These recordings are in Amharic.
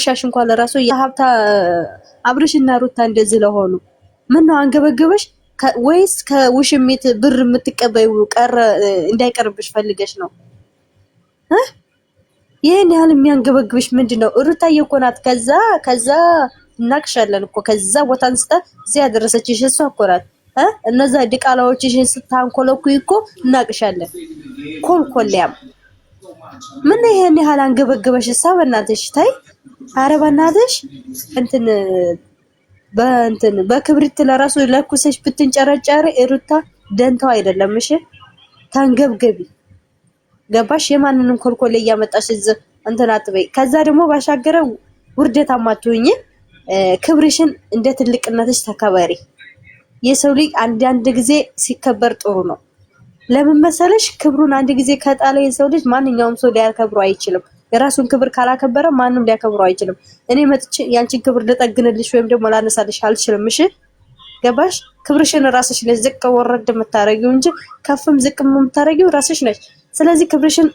ሻሽ እንኳን ለራሱ የሀብታ አብርሽና ሩታ እንደዚህ ለሆኑ ምን ነው አንገበገበሽ? ወይስ ከውሽሚት ብር የምትቀበዩ ቀረ እንዳይቀርብሽ ፈልገሽ ነው? ይሄን ያህል የሚያንገበግብሽ ምንድነው? ሩታዬ እኮ ናት። ከዛ እናቅሻለን እኮ ከዛ ቦታ አንስታ እዚህ ያደረሰችሽ እሷ እኮ ናት። እነዛ ዲቃላዎችሽን ስታንኮለኩይ እኮ እናቅሻለን። ኮልኮልያም ምን ይሄን ያህል አንገበገበሽ? እሷ በእናትሽ ታይ። ኧረ በእናትሽ በክብሪት ለራሱ ለኩሰሽ ብትንጨረጨሪ ሩታ ደንታው አይደለም። እሺ ታንገብገቢ ገባሽ? የማንንም ኮልኮሌ እያመጣሽ እንትን አትበይ። ከዛ ደግሞ ባሻገረ ውርደታማ አትሁኚ። ክብርሽን እንደ ትልቅነትሽ ተከበሪ። የሰው ልጅ አንድ ጊዜ ሲከበር ጥሩ ነው። ለምን መሰለሽ? ክብሩን አንድ ጊዜ ከጣለ የሰው ልጅ ማንኛውም ሰው ሊያከብረው አይችልም። የራሱን ክብር ካላከበረ ማንም ሊያከብረው አይችልም። እኔ መጥቼ ያንቺን ክብር ልጠግንልሽ ወይም ደግሞ ላነሳልሽ አልችልም። እሺ ገባሽ? ክብርሽን ራስሽ ነሽ ዝቅ ወረድ የምታረጊው እንጂ ከፍም ዝቅም የምታረጊው ራስሽ ነሽ። ስለዚህ ክብርሽን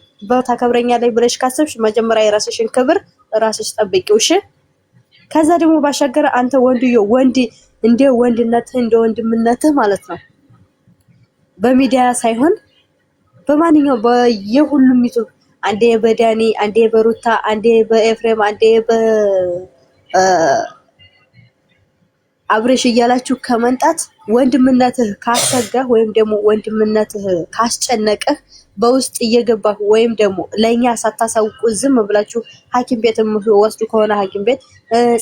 ታከብረኛለሽ ብለሽ ካሰብሽ መጀመሪያ የራስሽን ክብር ራስሽ ጠብቂው። እሺ ከዛ ደግሞ ባሻገር አንተ ወንድ እንደ ወንድነትህ እንደ ወንድምነትህ ማለት ነው በሚዲያ ሳይሆን በማንኛው በየሁሉም ዩቲዩብ አንዴ በዳኒ አንዴ በሩታ አንዴ በኤፍሬም አንዴ አብረሽ እያላችሁ ከመንጣት ወንድምነትህ ካሰጋህ ወይም ደግሞ ወንድምነትህ ካስጨነቀህ በውስጥ እየገባህ ወይም ደግሞ ለኛ ሳታሳውቁ ዝም ብላችሁ ሐኪም ቤት ወስዱ ከሆነ ሐኪም ቤት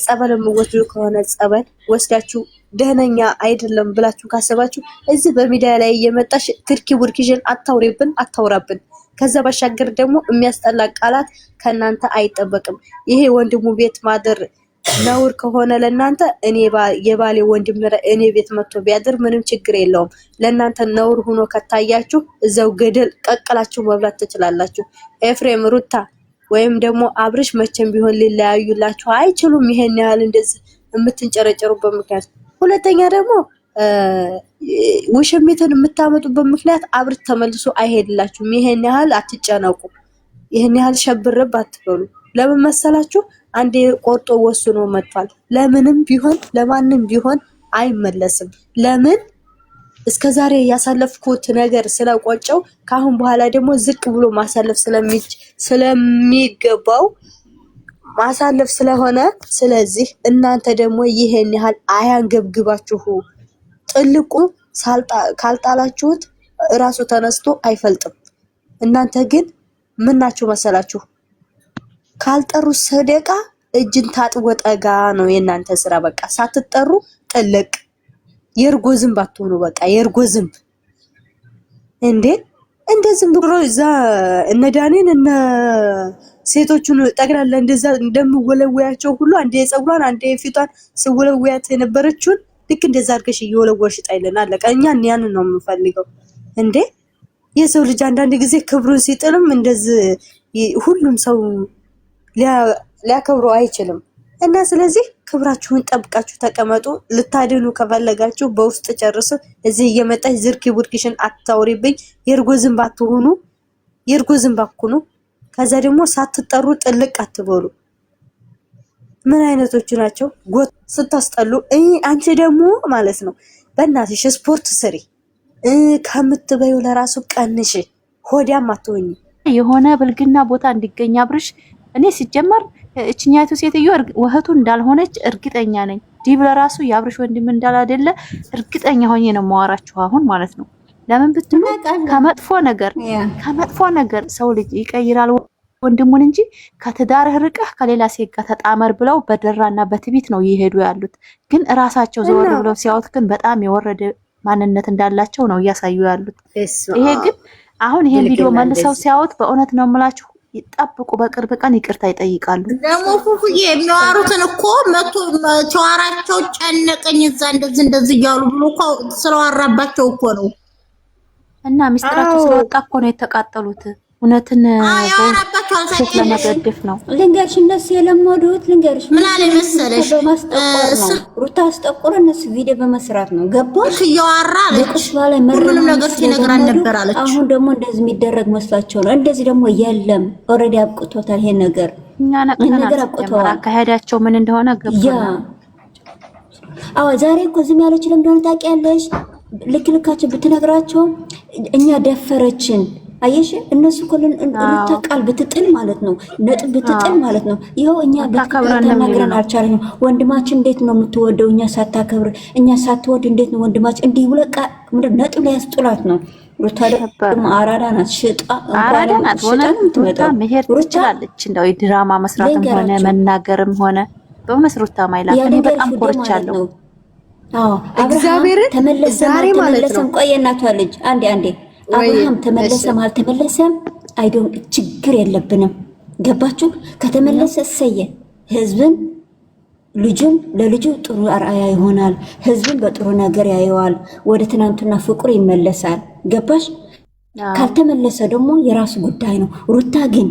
ጸበልም ወስዱ ከሆነ ጸበል ወስዳችሁ ደህነኛ አይደለም ብላችሁ ካሰባችሁ እዚህ በሚዲያ ላይ እየመጣሽ ትርኪ ውርኪሽን አታውራብን። ከዛ ባሻገር ደግሞ የሚያስጠላ ቃላት ከናንተ አይጠበቅም። ይሄ ወንድሙ ቤት ማደር ነውር ከሆነ ለናንተ የባሌ ወንድም እኔ ቤት መጥቶ ቢያድር ምንም ችግር የለውም። ለናንተ ነውር ሆኖ ከታያችሁ እዛው ገደል ቀቅላችሁ መብላት ትችላላችሁ። ኤፍሬም ሩታ ወይም ደግሞ አብርሽ መቼም ቢሆን ሊለያዩላችሁ አይችሉም። ይሄን ያህል እንደዚህ የምትንጨረጨሩበት ምክንያት ሁለተኛ ደግሞ ውሽሚትን የምታመጡበት ምክንያት አብርሽ ተመልሶ አይሄድላችሁም። ይሄን ያህል አትጨነቁ። ይሄን ያህል ሸብረብ አትበሉ። ለምን መሰላችሁ? አንዴ ቆርጦ ወስኖ መጥቷል። ለምንም ቢሆን ለማንም ቢሆን አይመለስም። ለምን እስከዛሬ ያሳለፍኩት ነገር ስለቆጨው ካሁን በኋላ ደግሞ ዝቅ ብሎ ማሳለፍ ስለሚገባው ማሳለፍ ስለሆነ ስለዚህ እናንተ ደግሞ ይሄን ያህል አያንገብግባችሁ። ጥልቁ ካልጣላችሁት እራሱ ተነስቶ አይፈልጥም። እናንተ ግን ምናችሁ መሰላችሁ? ካልጠሩ ሰደቃ እጅን ታጥቦ ጠጋ ነው የእናንተ ስራ። በቃ ሳትጠሩ ጥልቅ የእርጎ ዝንብ አትሆኑ። በቃ የእርጎ ዝንብ እንዴ! እንደዚህም ብሎ እዛ እነ ዳኔን እነ ሴቶቹን ጠቅላላ እንደዛ እንደምወለወያቸው ሁሉ አንዴ የፀጉሯን አንዴ የፊቷን ስወለወያት የነበረችውን ልክ እንደዛ አድርገሽ እየወለወልሽ ጣይለና አለቀ። እኛ ያንን ነው የምንፈልገው እንዴ! የሰው ልጅ አንዳንድ ጊዜ ክብሩን ሲጥልም እንደዚህ ሁሉም ሰው ሊያከብረው አይችልም። እና ስለዚህ ክብራችሁን ጠብቃችሁ ተቀመጡ። ልታድኑ ከፈለጋችሁ በውስጥ ጨርሱ። እዚህ እየመጣች ዝርኪ ቡርኪሽን አታውሪብኝ። የእርጎ ዝንብ አትሆኑ፣ የእርጎ ዝንብ አትኩኑ። ከዛ ደግሞ ሳትጠሩ ጥልቅ አትበሉ። ምን አይነቶቹ ናቸው? ጎት ስታስጠሉ። አንቺ ደግሞ ማለት ነው በእናትሽ ስፖርት ስሪ፣ ከምትበዩ ለራሱ ቀንሽ። ሆዲያም አትሆኚ። የሆነ ብልግና ቦታ እንዲገኝ አብርሽ እኔ ሲጀመር እችኛይቱ ሴትዮ ወህቱ እንዳልሆነች እርግጠኛ ነኝ። ዲብ ለራሱ የአብርሽ ወንድም እንዳላደለ እርግጠኛ ሆኜ ነው ማወራችሁ አሁን ማለት ነው። ለምን ብትሉ ከመጥፎ ነገር ሰው ልጅ ይቀይራል ወንድሙን እንጂ ከትዳርህ ርቀህ ከሌላ ሴት ጋር ተጣመር ብለው በደራና በትቢት ነው እየሄዱ ያሉት። ግን እራሳቸው ዘወር ብለው ሲያዩት ግን በጣም የወረደ ማንነት እንዳላቸው ነው እያሳዩ ያሉት። ይሄ ግን አሁን ይሄን ቪዲዮ መልሰው ሲያዩት በእውነት ነው የምላችሁ ይጣብቁ፣ በቅርብ ቀን ይቅርታ ይጠይቃሉ። ደግሞ ፉፉዬ የሚያወሩትን እኮ መቶ ተዋራቸው ጨነቀኝ እዛ እንደዚህ እያሉ ብሎ እኮ ስለዋራባቸው እኮ ነው። እና ሚስጥራቸው ስለወጣ እኮ ነው የተቃጠሉት። እውነትን በውስጥ ለመገደፍ ነው። ልንገርሽ እነሱ የለመዱት ልንገርሽ ምን አለ መሰለሽ ሩታ አስጠቁር እነሱ ቪዲዮ በመስራት ነው። ገባሽ? እያወራ አለች ሁሉንም ነገር ሲነግራን ነበር አለች። አሁን ደግሞ እንደዚህ የሚደረግ መስሏቸው ነው። እንደዚህ ደግሞ የለም ኦልሬዲ አብቅቶታል ይሄ ነገር። እኛ ነቅተናል። አካሄዳቸው ምን እንደሆነ ገብቶናል። አዎ ዛሬ እኮ ዝም ያለች ለምን እንደሆነ ታውቂያለሽ? ልክ ልካቸው ብትነግራቸው እኛ ደፈረችን። አየሽ እነሱ ኮልን ሩታ ቃል ብትጥል ማለት ነው፣ ነጥብ ብትጥል ማለት ነው። ይኸው እኛ በተከታተል አልቻለንም። ወንድማችን እንዴት ነው የምትወደው? እኛ ሳታከብር እኛ ሳትወድ እንዴት ነው ወንድማችን እንዲህ ብለቃ ነጥብ ላይ ያስጥላት ነው። ሩታ ደግሞ አራዳ ናት፣ ሽጣ አራዳ ናት። ሩታ መሄድ ትችላለች። እንደው ድራማ መስራትም ሆነ መናገርም ሆነ በእውነት ሩታ ማይላት እኔ በጣም ኮርቻለሁ። አዎ እግዚአብሔርን ዛሬ ማለት ነው። ቆይ እናቷ ልጅ አንዴ አብርሃም ተመለሰም አልተመለሰም አይዶን ችግር የለብንም። ገባችሁ? ከተመለሰ እሰየ ህዝብን ልጅን ለልጁ ጥሩ አርአያ ይሆናል። ህዝብን በጥሩ ነገር ያየዋል። ወደ ትናንትና ፍቅሩ ይመለሳል። ገባሽ? ካልተመለሰ ደግሞ የራሱ ጉዳይ ነው። ሩታ ግን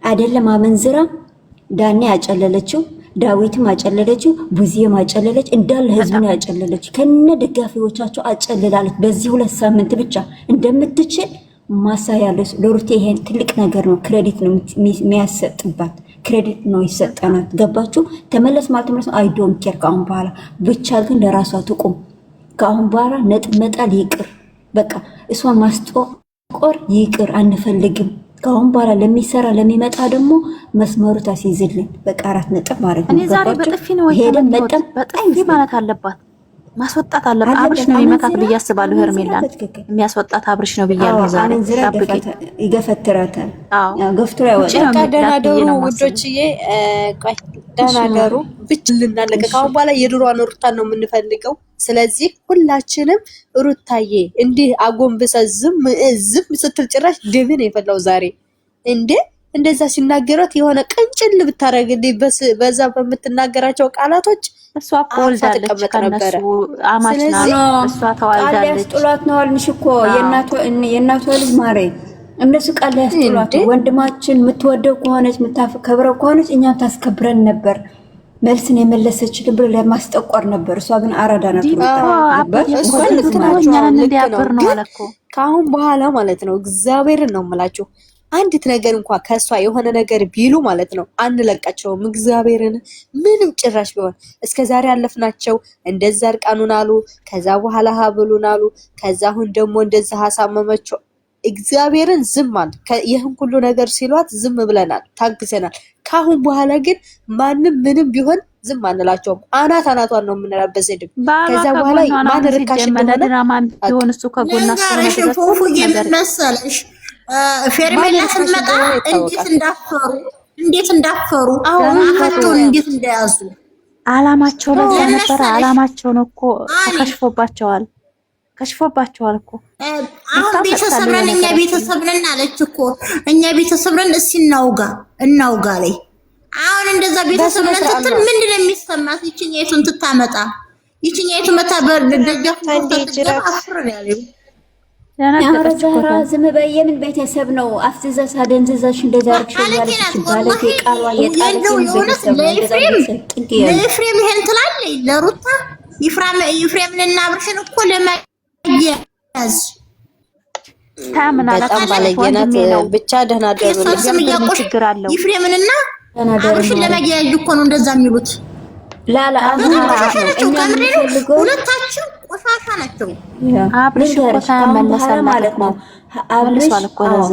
አይደለም አመንዝራ ዳኔ ያጨለለችው፣ ዳዊትም አጨለለችው፣ ቡዚየም አጨለለች፣ እንዳለ ህዝብን ያጨለለች ከነ ደጋፊዎቻቸው አጨልላለች። በዚህ 2 ሳምንት ብቻ እንደምትችል ማሳያለች። ለሩቴ ይሄን ትልቅ ነገር ነው። ክሬዲት ነው የሚያሰጥባት፣ ክሬዲት ነው ይሰጠናል። ገባችሁ? ተመለስ ማለት ተመለስ አይ ዶንት ኬር። ከአሁን በኋላ ብቻ ግን ለራሷ ትቁም። ከአሁን በኋላ ነጥብ መጣል ይቅር። በቃ እሷን ማስጦቆር ይቅር፣ አንፈልግም። ከአሁን በኋላ ለሚሰራ ለሚመጣ ደግሞ መስመሩ ታስይዝልን። በቃ 4 ነጥብ ማለት ነው። እኔ ዛሬ በጥፊ ነው ሄደን መጣም በጥፊ ማለት አለባት፣ ማስወጣት አለባት። አብርሽ ነው የሚመታት ብዬ አስባለሁ። ሄርሜላን የሚያስወጣት አብርሽ ነው ብያለሁ። ዛሬ ይገፈትራታል። ገፍትራ ያወጣል። ደህና ደሩ ውዶችዬ፣ ቆይ ደህና ደሩ ብቻ ልናለቀ። ከአሁን በኋላ የድሮዋን ሩታን ነው የምንፈልገው። ስለዚህ ሁላችንም ሩታዬ እንዲህ አጎንብሰ ዝም ስትል ጭራሽ ደምን የፈላው ዛሬ እንዴ! እንደዛ ሲናገራት የሆነ ቅንጭል ብታረግልኝ በዛ በምትናገራቸው ቃላቶች እሷ ወልዳለች ከነሱ አማች ናት። እሷ ተዋልዳለች። ያስጥሏት ነው አልንሽ እኮ የእናቷ ልጅ ማሬ። እነሱ ቃል ያስጥሏት። ወንድማችን የምትወደው ከሆነች የምታከብረው ከሆነች እኛም ታስከብረን ነበር። መልስን የመለሰችልን ብሎ ለማስጠቆር ነበር። እሷ ግን አራዳ ናት። ከአሁን በኋላ ማለት ነው እግዚአብሔርን ነው የምላችሁ አንዲት ነገር እንኳን ከሷ የሆነ ነገር ቢሉ ማለት ነው አንለቃቸውም። እግዚአብሔርን ምንም ጭራሽ ቢሆን እስከዛሬ ያለፍናቸው እንደዛ እርቃኑን አሉ፣ ከዛ በኋላ ሀብሉን አሉ፣ ከዛ አሁን ደግሞ እንደዛ ሀሳመመቸው። እግዚአብሔርን ዝም አለ። ይህን ሁሉ ነገር ሲሏት ዝም ብለናል፣ ታግሰናል። ካሁን በኋላ ግን ማንም ምንም ቢሆን ዝም አንላቸውም። አናቷን ነው የምንለበስ። ከዛ በኋላ ማን ርካሽ እንደሆነ ቢሆን እሱ ከጎና መሰለሽ ፌርሜላ ስትመጣ እንዴት እንዳፈሩ አፋቸውን እንዴት እንደያዙ አላማቸው ለዛ ነበር። አላማቸውን እኮ ከሽፎባቸዋል እኮ። አሁን ቤተሰብ ነን እኛ ቤተሰብ ነን አለች እኮ። እኛ ቤተሰብ ነን እስኪ እናውጋ ላይ አሁን እንደዛ ቤተሰብ ነን ስትል ምንድን ነው የሚሰማት? ይችኛይቱን ትታመጣ ይችኛይቱ መታበር ደደገፍ አፍር ያለው ያረዛራ ዝም በይ። የምን ቤተሰብ ነው? አፍዝዛሽ አደንዝዛሽ እንደዛ አርክሽኛለሽ ባለቴ ቃሏ የጣለችው ቤተሰብ ለኤፍሬም ይሄን ትላለች። ለሩታ ይፍሬምንና አብርሽን እኮ ለማያዝ ታምናለች። በጣም ባለየናት ብቻ ደህና ደሩ ችግር አለው። ይፍሬምንና አብርሽን ለማያዝ እኮ ነው እንደዛ የሚሉት። ላላ ሁለታችሁ ቆሻሻ ናቸው። አብርሽ ማለት ነው። አብርሽ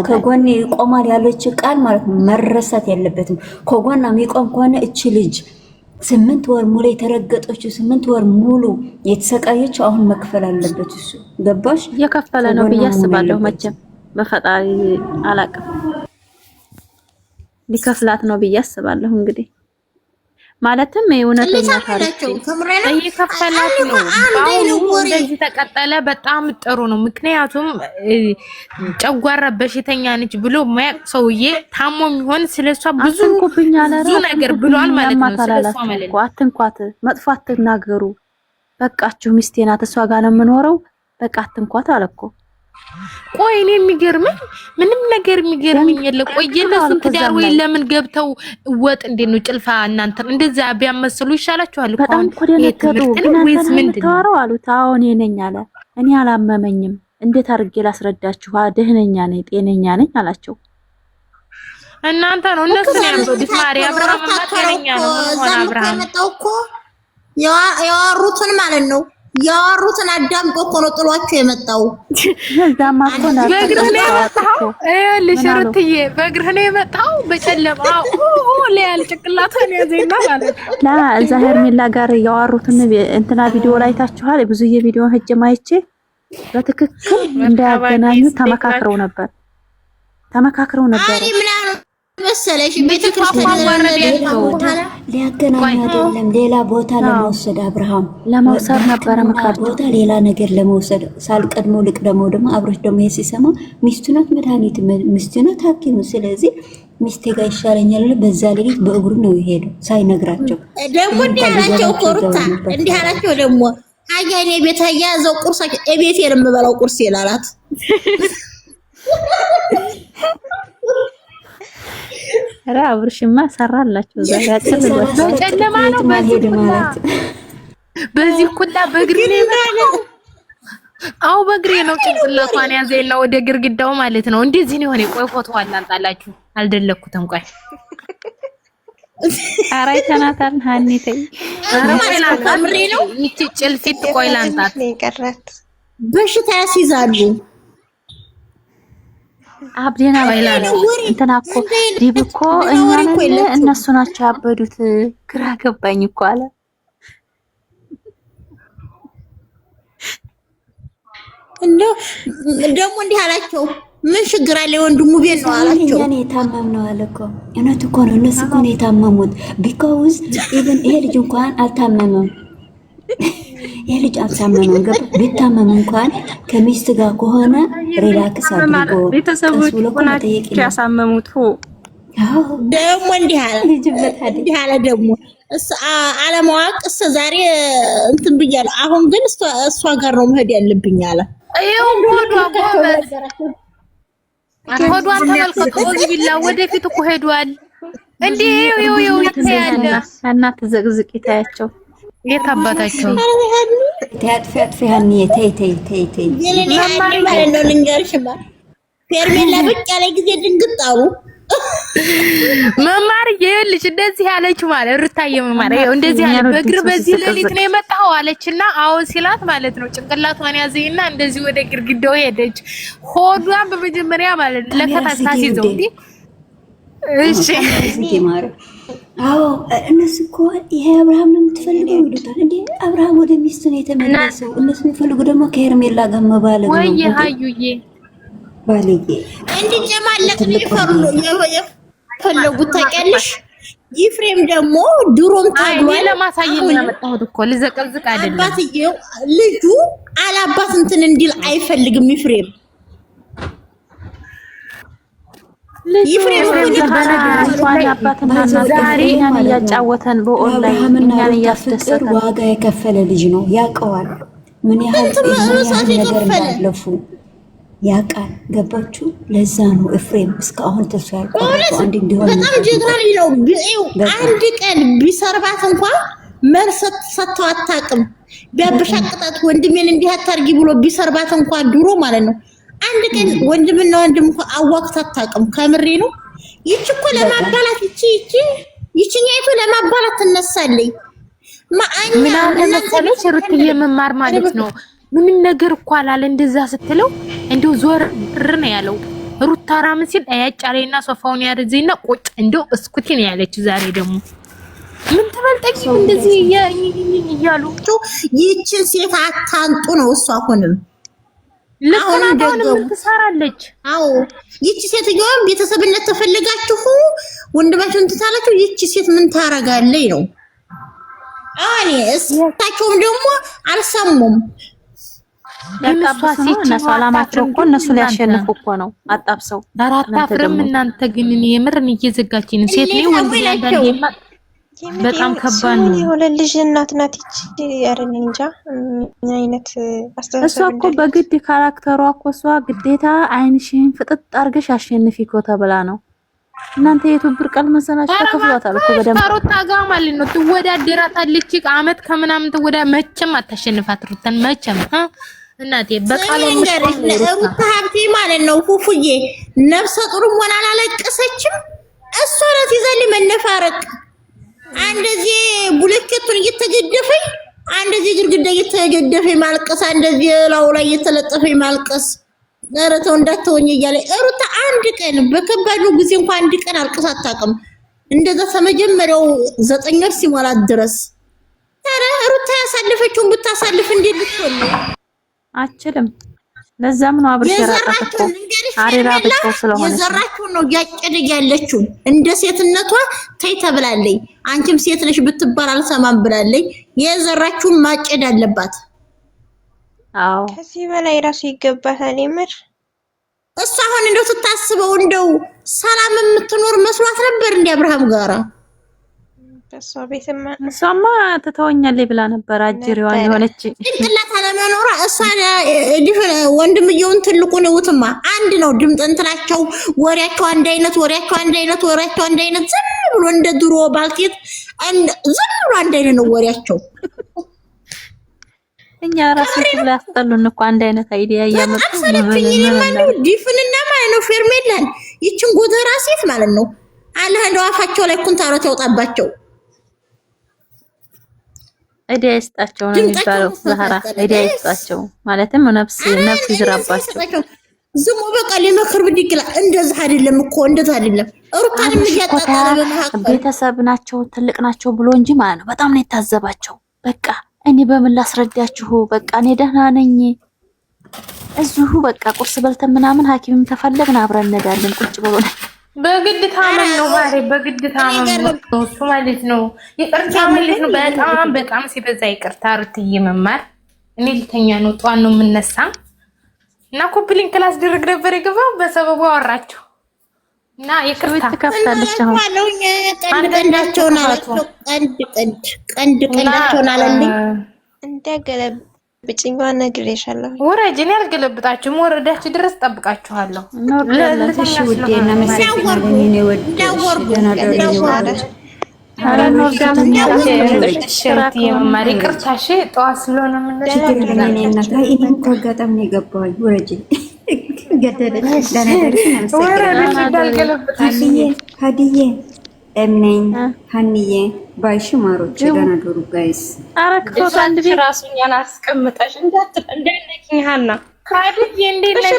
ከጎን ይቆማል ያለች ቃል ማለት ነው መረሳት የለበትም። ከጎን የሚቆም ከሆነ እቺ ልጅ 8 ወር ሙሉ የተረገጠችው 8 ወር ሙሉ የተሰቃየችው አሁን መክፈል አለበት። እሱ ገባሽ? የከፈለ ነው ብዬ አስባለሁ። መቼም በፈጣሪ አላቅም ሊከፍላት ነው ብዬ አስባለሁ። እንግዲህ ማለትም የእውነተኛ ታሪክ እየከፈላት ነው። አሁን እንደዚህ ተቀጠለ በጣም ጥሩ ነው። ምክንያቱም ጨጓራ በሽተኛ ነች ብሎ ማያቅ ሰውዬ ታሞ የሚሆን ስለሷ ብዙ ነገር ብሏል ማለት ነው። ስለሷ ማለት ነው አትንኳት፣ መጥፎ አትናገሩ፣ በቃችሁ ሚስቴ ናት እሷ ጋር ነው የምኖረው፣ በቃ አትንኳት አለኮ። ቆይ እኔ የሚገርመኝ ምንም ነገር የሚገርመኝ የለ። ቆይ የነሱን ትዳር ወይ ለምን ገብተው ወጥ እንዴት ነው ጭልፋ እናንተ እንደዛ ቢያመስሉ ይሻላችኋል እኮ። በጣም እኮ ደነገጡ። ወይስ ምንድነው አሉት። አዎ እኔ ነኝ አለ። እኔ አላመመኝም፣ እንዴት አድርጌ ላስረዳችሁ? ደህነኛ ነኝ፣ ጤነኛ ነኝ አላቸው። እናንተ ነው እነሱ ነው ያሉት። ማርያም አብርሃም ማከረኛ ነው ሆነ አብርሃም የመጣው እኮ ያወሩትን ማለት ነው ያወሩትን አዳምጦ እኮ ነው ጥሏቸው የመጣው። እዛማ እኮ ነው በእግርህ ነው የመጣው። እልሽ ሩትዬ በእግርህ ነው የመጣው በጨለማ ለያል ጭቅላቷን ያዘና ማለት ነው። ላ እዛ ሄርሜላ ጋር ያወሩትን እንትና ቪዲዮ ላይ ታችኋል። ብዙዬ ቪዲዮ ሄጄ ማይቼ በትክክል እንዳያገናኙ ተመካክረው ነበር። አይ ምናምን መሰለሽ ቤተክርስቲያን ሊያገናኙ አይደለም ሌላ ቦታ ለመውሰድ አብርሃም ለመውሰድ ነበረ መካከል ቦታ ሌላ ነገር ለመውሰድ ሳልቀድመው ልቅደመው ደግሞ አብሮሽ ደግሞ ሲሰማ ሚስቱ ናት መድኃኒት ሚስቱ ናት ሐኪም ስለዚህ ሚስቴ ጋር ይሻለኛል በዛ ሌሊት በእግሩ ነው የሄደው ሳይነግራቸው ደግሞ እንዲህ አላቸው ኮሩታ እንዲህ አላቸው ደግሞ አያኔ ቤት ያዘው ቁርሳቸው እቤት የምበላው ቁርስ ይላላት ራ አብርሽማ ሰራላችሁ ዛሬ አጥልሏቸው በጨለማ ነው ማለት በዚህ ኩላ በእግሬ ነው አው በእግሬ ነው ጭንቅላቷን ያዘና ወደ ግርግዳው ማለት ነው እንደዚህ ነው የሆነ ቆይ ፎቶ አላንጣላችሁ አልደለኩትም ቆይ አራይ ተናታን ሃኒ ተይ አምሬ ነው ይቺ ጭልፊት ቆይ ላንጣት በሽታ ያስይዛሉ አብዴና እንትና እኮ ዲብ እኮ እነሱ ናቸው ያበዱት ግራ ገባኝ እኮ አለ ደግሞ እንዲህ አላቸው ምን ችግር አለ ወንድሙ ቤት ነው አላቸው እኛ የታመም ነው አለ እኮ እውነት እኮ ነው እነሱ እኮ ነው የታመሙት ቢኮዝ ኢቭን ይሄ ልጅ እንኳን አልታመመም ይሄ ልጅ አልታመመም ገባ ቢታመም እንኳን ከሚስት ጋር ከሆነ ሪላክስ አድርጎ ቤተሰቦች ሆናቸው ያሳመሙት ደግሞ እንዲህ አለ ደግሞ አለማወቅ ዛሬ እንትን ብያለሁ አሁን ግን እሷ ጋር ነው መሄድ ያለብኝ አለ ይሄው ሆዷን ተመልከቱ ቢላ ወደፊት እኮ ሄዷል እንዴ ይው ይታያል እናት ዘግዝቅ ይታያቸው የታባታቸው ታጥፋት ያኒ ተይ መማር ማለት ነው ልንገርሽማ ፌርሜላ ብቅ ያለ ጊዜ ድንግጣው መማር ይልሽ እንደዚህ ያለች ማለት ሩታዬ መማር ይሄው እንደዚህ ያለ በእግር በዚህ ሌሊት ነው የመጣው አለችና አዎ ሲላት ማለት ነው ጭንቅላቷን ያዘይና እንደዚህ ወደ ግርግዳው ሄደች ሆዷን በመጀመሪያ ማለት ለከታታ ሲዘው እንዴ እሺ አዎ እነሱ እኮ ይሄ አብርሃም ነው የምትፈልገው ይሉታል እንዴ አብርሃም ወደ ሚስቱ ነው የተመለሰው እነሱ የሚፈልጉ ደግሞ ከሄርሜላ ጋር መባለግ ነው ወይ ሃዩዬ ባለጌ እንዲጀማለቅ የፈለጉት ታውቂያለሽ ይፍሬም ደግሞ ድሮም ታግሏል ለማሳየት ነው የመጣሁት እኮ ልዘቀዝቅ አይደለም አባትየው ልጁ አላባት እንትን እንዲል አይፈልግም ይፍሬም እኛን እያጫወተን በኦንላይን እኛን እያስደሰተ ዋጋ የከፈለ ልጅ ነው ያውቀዋል ምን ያህል ነገር እንዳለፉ ያውቃል ገባችሁ ለዛ ነው ኤፍሬም እስካሁን ተስፋ ያልቆረጠው አንድ እንዲሆን በጣም ጀግና ነው አንድ ቀን ቢሰርባት እንኳን መልሰት ሰጥተው አታውቅም ቢያበሻቅጣት ወንድሜን እንዲህ አታርጊ ብሎ ቢሰርባት እንኳን ድሮ ማለት ነው አንድ ቀን ወንድምና ወንድም እንኳን አዋክታ አታውቅም ከምሬ ነው ይቺ እኮ ለማባላት ይቺኛይቱ ለማባላት ትነሳለች ምን አለ መሰለሽ ሩትዬ መማር ማለት ነው ምንም ነገር እኮ አላለ እንደዛ ስትለው እንደው ዞር ነው ያለው ሩታ ራም ሲል አያጫሬና ሶፋውን ያርዝይና ቁጭ እንደው እስኩቲ ነው ያለች ዛሬ ደግሞ ምን ተበልጠቂ እንደዚህ ይያሉ ይቺን ሴት አታንጡ ነው እሷ አሁንም ለምን ምን ትሰራለች አዎ ይቺ ሴትዮዋም ቤተሰብነት ተፈልጋችሁ ወንድማችሁን ትታላችሁ ይቺ ሴት ምን ታረጋለች ነው አኔ እሳቸውም ደግሞ አልሰሙም ለካባሲ ሰላማቸው እኮ እነሱ ሊያሸንፉ እኮ ነው አጣብሰው አራት አፍርም እናንተ ግን የምርን እየዘጋችኝ ሴት ነው ወንድ ያንዳንዴማ በጣም ከባድ ነው የሆነ ልጅ እናት ናት እቺ ያረን እንጃ ምን አይነት አስተሳሰብ እሷ እኮ በግድ ካራክተሯ እኮ እሷ ግዴታ አይንሽን ፍጥጥ አርገሽ አሸንፊ እኮ ተብላ ነው እናንተ የቱብር ቃል መሰናች ተከፍሏታል እኮ በደንብ ሩታ ጋር ማለት ነው ትወዳደራታለች አመት ከምናምን ትወዳ መቼም አታሸንፋት ሩታን መቼም እናቴ በቃል ሩታ ሀብቴ ማለት ነው ፉፉዬ ነፍሰ ጡርም ሆና አላለቀሰችም እሷ ናት ይዛልኝ መነፋረቅ። አንደዚህ ቡለኬቱን እየተገደፈኝ፣ አንደዚህ ግድግዳ እየተገደፈኝ ማልቀስ፣ አንደዚህ ላው ላይ እየተለጠፈኝ ማልቀስ። ኧረ ተው እንዳትሆኝ እያለ ሩታ አንድ ቀን በከባዱ ጊዜ እንኳን አንድ ቀን አልቅሳ አታውቅም። እንደዛ ከመጀመሪያው 9 ወር ሲሞላት ድረስ። ኧረ ሩታ ያሳለፈችውን ብታሳልፍ እንዴት ልትሆን ነው? አችልም። ለዛም ነው አብርሽ የራቀት እኮ አሪራ ብቻ ስለሆነ የዘራችውን ነው እያጨደች ያለችው። እንደ ሴትነቷ ተይ ተብላለኝ። አንቺም ሴት ነሽ ብትባል አልሰማም ብላለኝ። የዘራችውን ማጨድ አለባት። አዎ ከዚህ በላይ ራሱ ይገባታል። የምር እሷ አሁን እንደው ስታስበው እንደው ሰላም የምትኖር መስሏት ነበር እንደ አብርሃም ጋራ። በሷ ቤትማ እሷማ ትተወኛለች ብላ ነበር። አጅሪዋ የሆነች ጭንቅላት አለመኖሯ። እሷ ወንድምየውን ትልቁን ውትማ አንድ ነው ድምፅ እንትናቸው፣ ወሬያቸው አንድ አይነት፣ ወሬያቸው አንድ አይነት፣ ወሬያቸው አንድ አይነት። ዝም ብሎ እንደ ድሮ ባልቴት ዝም ብሎ አንድ አይነት ነው ወሬያቸው። እኛ ራሳችን ብላ ያስጠሉን እኮ አንድ አይነት አይዲያ እያመጡ ዲፍንና ማለት ነው ፌርሜላን ይችን ጎተራ ሴት ማለት ነው አላህ እንደው አፋቸው ላይ ኩንታሮት ያውጣባቸው። አይዲያ ይስጣቸው ነው የሚባለው። ዛህራ አይዲያ ይስጣቸው ማለትም ነፍስ ይዝራባቸው። ዝም በቃ ለመክር ብድግላ እንደዛ አይደለም እኮ እንደዛ አይደለም። ሩታንም እያጣጣለ በመሐከል ቤተሰብ ናቸው ትልቅ ናቸው ብሎ እንጂ ማለት ነው በጣም ነው የታዘባቸው። በቃ እኔ በምን ላስረዳችሁ? በቃ እኔ ደህና ነኝ እዚሁ በቃ ቁርስ በልተን ምናምን ሐኪምም ተፈለግን አብረን እንሄዳለን ቁጭ ብሎ በግድ ታመን ነው ማሬ፣ በግድ ታመን ነው እሱ ማለት ነው። ይቅርታ ማለት ነው። በጣም ሲበዛ ይቅርታ ሩትዬ መማር። እኔ ልተኛ ነው ጧን ነው የምነሳ እና ኮፕሊን ክላስ ድርግ ነበር የገባው በሰበቡ አወራቸው እና ይቅርታ ከፍታለች። አሁን ቀንዳቸውን አላቸው ቀንዳቸውን አለልኝ እንደገለብጭኝ ነግሬሻለሁ። ወራጅ እኔ አልገለብጣችሁም። ወረዳችሁ ድረስ ጠብቃችኋለሁ። ለለተሽ ውዴ እና መሰግናለሁ። እኔ ወድ የመማር ይቅርታሽ ጠዋት ስለሆነ ሀዲዬ እምነኝ ሀኒዬ ባይሽ ማሮች ደህና ደሩ ጋይስ። አረክቶት አንድ ቤት ራሱኛን አስቀምጠሽ እንዳትነኪኝ ሀና ካድዬ እንዴት ነሽ?